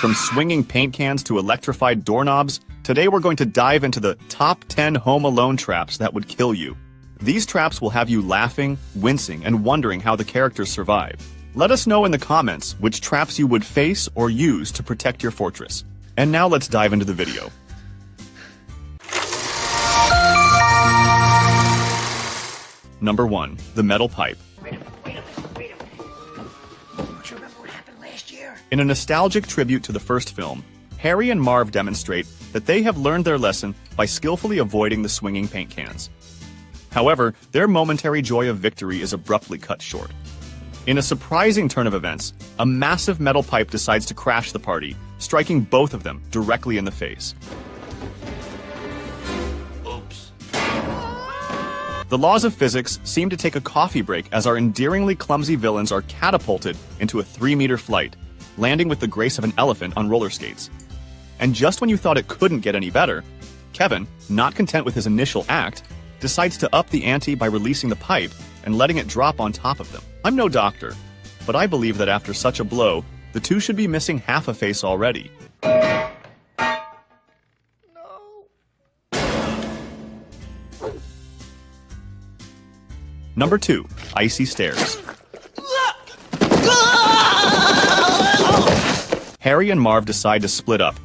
From swinging paint cans to electrified doorknobs, today we're going to dive into the top 10 Home Alone traps that would kill you. These traps will have you laughing, wincing, and wondering how the characters survive. Let us know in the comments which traps you would face or use to protect your fortress. And now let's dive into the video. Number 1. The metal pipe. Wait a minute. Don't you remember what happened last year? In a nostalgic tribute to the first film, Harry and Marv demonstrate that they have learned their lesson by skillfully avoiding the swinging paint cans. However, their momentary joy of victory is abruptly cut short. In a surprising turn of events, a massive metal pipe decides to crash the party, striking both of them directly in the face. Oops. The laws of physics seem to take a coffee break as our endearingly clumsy villains are catapulted into a 3-meter flight, landing with the grace of an elephant on roller skates. And just when you thought it couldn't get any better, Kevin, not content with his initial act, decides to up the ante by releasing the pipe and letting it drop on top of them. I'm no doctor, but I believe that after such a blow, the two should be missing half a face already. No. Number 2. Icy Stairs. Harry and Marv decide to split up,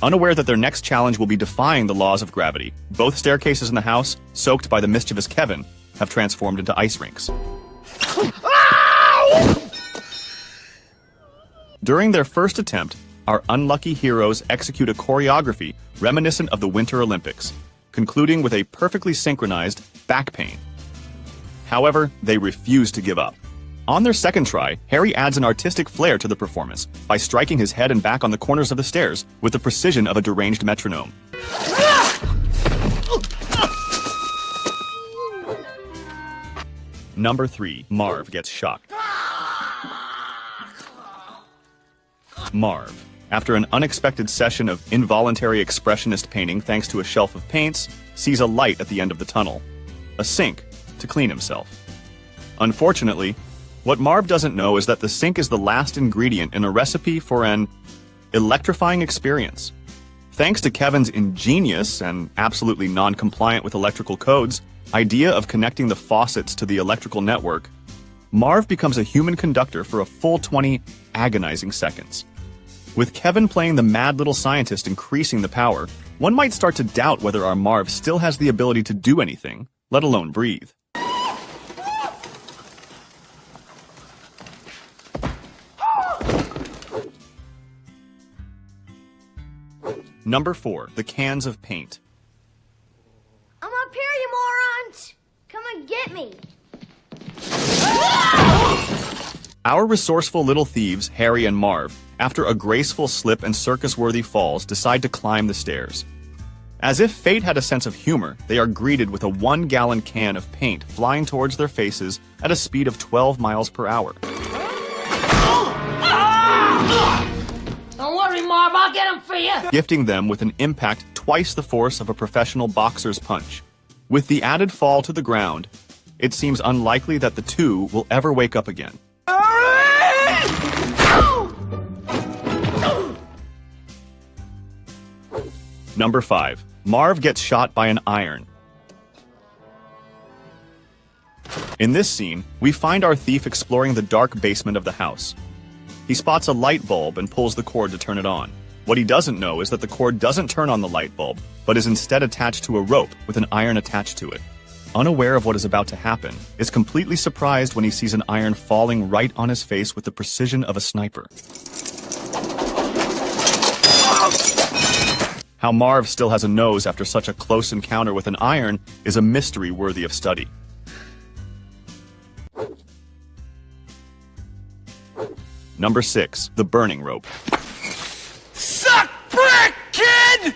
unaware that their next challenge will be defying the laws of gravity. Both staircases in the house, soaked by the mischievous Kevin, have transformed into ice rinks. During their first attempt, our unlucky heroes execute a choreography reminiscent of the Winter Olympics, concluding with a perfectly synchronized back pain. However, they refuse to give up. On their second try, Harry adds an artistic flair to the performance by striking his head and back on the corners of the stairs with the precision of a deranged metronome. Number 3. Marv gets shocked. Marv, after an unexpected session of involuntary expressionist painting thanks to a shelf of paints, sees a light at the end of the tunnel, a sink to clean himself. Unfortunately, what Marv doesn't know is that the sink is the last ingredient in a recipe for an electrifying experience. Thanks to Kevin's ingenious and absolutely non-compliant with electrical codes idea of connecting the faucets to the electrical network, Marv becomes a human conductor for a full 20 agonizing seconds. With Kevin playing the mad little scientist increasing the power, one might start to doubt whether our Marv still has the ability to do anything, let alone breathe. Number 4. The cans of paint. I'm up here, you morons! Come and get me! Our resourceful little thieves, Harry and Marv, after a graceful slip and circus-worthy falls, decide to climb the stairs. As if fate had a sense of humor, they are greeted with a 1-gallon can of paint flying towards their faces at a speed of 12 miles per hour. Don't worry, Marv, I'll get him for you. Gifting them with an impact twice the force of a professional boxer's punch. With the added fall to the ground, it seems unlikely that the two will ever wake up again. Number 5. Marv gets shot by an iron. In this scene, we find our thief exploring the dark basement of the house. He spots a light bulb and pulls the cord to turn it on. What he doesn't know is that the cord doesn't turn on the light bulb, but is instead attached to a rope with an iron attached to it. Unaware of what is about to happen, is completely surprised when he sees an iron falling right on his face with the precision of a sniper. How Marv still has a nose after such a close encounter with an iron is a mystery worthy of study. Number 6. The burning rope. Suck brick, kid!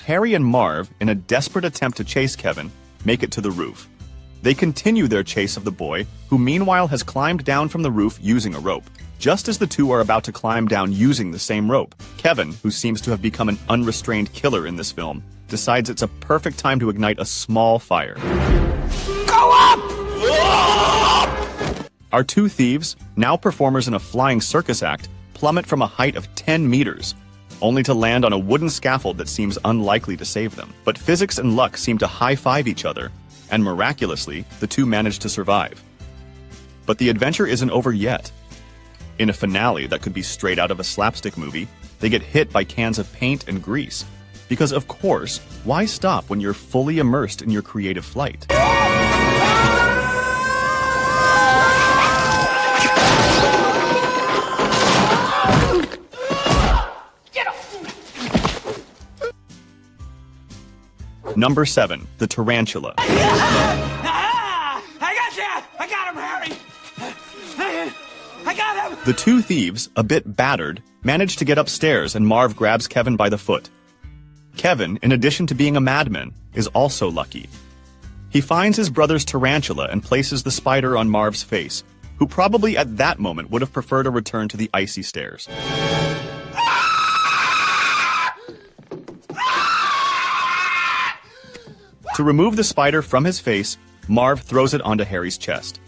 Harry and Marv, in a desperate attempt to chase Kevin, make it to the roof. They continue their chase of the boy, who meanwhile has climbed down from the roof using a rope. Just as the two are about to climb down using the same rope, Kevin, who seems to have become an unrestrained killer in this film, decides it's a perfect time to ignite a small fire. Go up! Our two thieves, now performers in a flying circus act, plummet from a height of 10 meters, only to land on a wooden scaffold that seems unlikely to save them. But physics and luck seem to high-five each other, and miraculously, the two manage to survive. But the adventure isn't over yet. In a finale that could be straight out of a slapstick movie, they get hit by cans of paint and grease. Because of course, why stop when you're fully immersed in your creative flight? Number 7, the tarantula. I got you! I got him, Harry! I got him! The two thieves, a bit battered, manage to get upstairs and Marv grabs Kevin by the foot. Kevin, in addition to being a madman, is also lucky. He finds his brother's tarantula and places the spider on Marv's face, who probably at that moment would have preferred a return to the Icy Stairs. To remove the spider from his face, Marv throws it onto Harry's chest.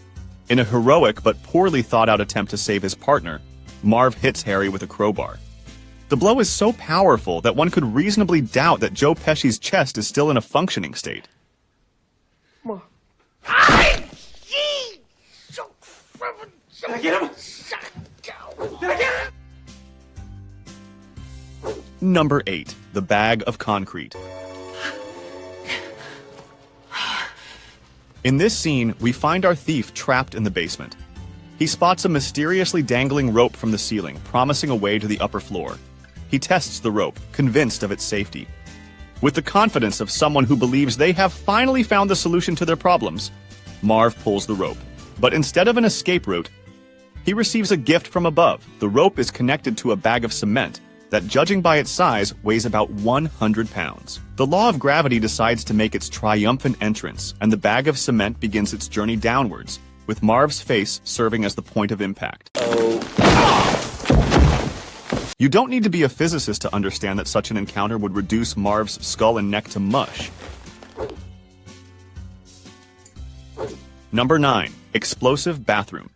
In a heroic but poorly thought-out attempt to save his partner, Marv hits Harry with a crowbar. The blow is so powerful that one could reasonably doubt that Joe Pesci's chest is still in a functioning state. Did I get him? Did I get him? Number 8, the bag of concrete. In this scene, we find our thief trapped in the basement. He spots a mysteriously dangling rope from the ceiling, promising a way to the upper floor. He tests the rope, convinced of its safety. With the confidence of someone who believes they have finally found the solution to their problems, Marv pulls the rope. But instead of an escape route, he receives a gift from above. The rope is connected to a bag of cement that, judging by its size, weighs about 100 pounds. The law of gravity decides to make its triumphant entrance, and the bag of cement begins its journey downwards, with Marv's face serving as the point of impact. You don't need to be a physicist to understand that such an encounter would reduce Marv's skull and neck to mush. Number 9, explosive bathroom.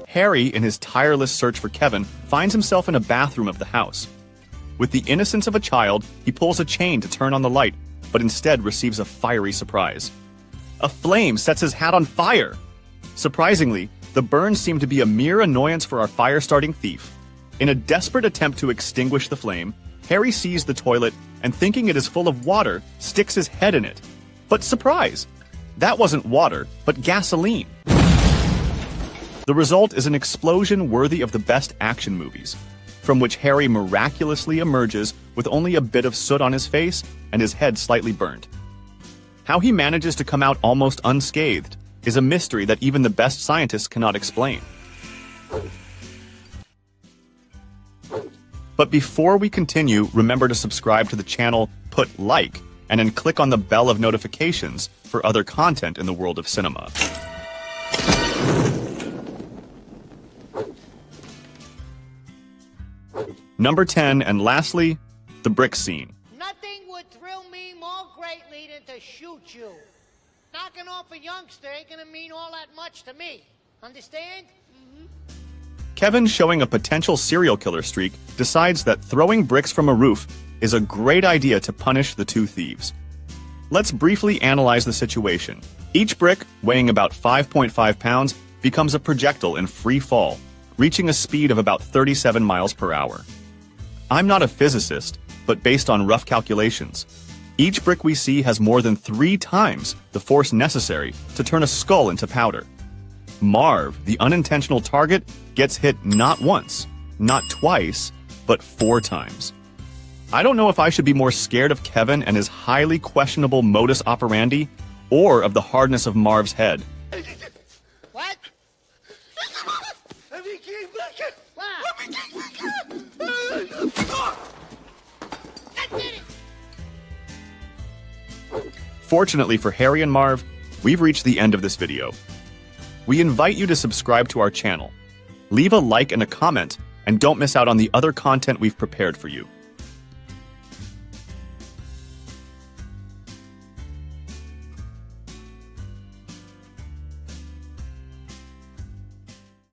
Harry, in his tireless search for Kevin, finds himself in a bathroom of the house. With the innocence of a child, he pulls a chain to turn on the light, but instead receives a fiery surprise. A flame sets his hat on fire! Surprisingly, the burns seem to be a mere annoyance for our fire-starting thief. In a desperate attempt to extinguish the flame, Harry sees the toilet and, thinking it is full of water, sticks his head in it. But surprise! That wasn't water, but gasoline. The result is an explosion worthy of the best action movies, from which Harry miraculously emerges with only a bit of soot on his face and his head slightly burnt. How he manages to come out almost unscathed is a mystery that even the best scientists cannot explain. But before we continue, remember to subscribe to the channel, put like, and then click on the bell of notifications for other content in the world of cinema. Number 10, and lastly, the brick scene. Nothing would thrill me more greatly than to shoot you. Knocking off a youngster ain't gonna mean all that much to me. Understand? Kevin, showing a potential serial killer streak, decides that throwing bricks from a roof is a great idea to punish the two thieves. Let's briefly analyze the situation. Each brick, weighing about 5.5 pounds, becomes a projectile in free fall, reaching a speed of about 37 miles per hour. I'm not a physicist, but based on rough calculations, each brick we see has more than 3 times the force necessary to turn a skull into powder. Marv, the unintentional target, gets hit not once, not twice, but 4 times. I don't know if I should be more scared of Kevin and his highly questionable modus operandi, or of the hardness of Marv's head. What? Fortunately for Harry and Marv, we've reached the end of this video. We invite you to subscribe to our channel, leave a like and a comment, and don't miss out on the other content we've prepared for you.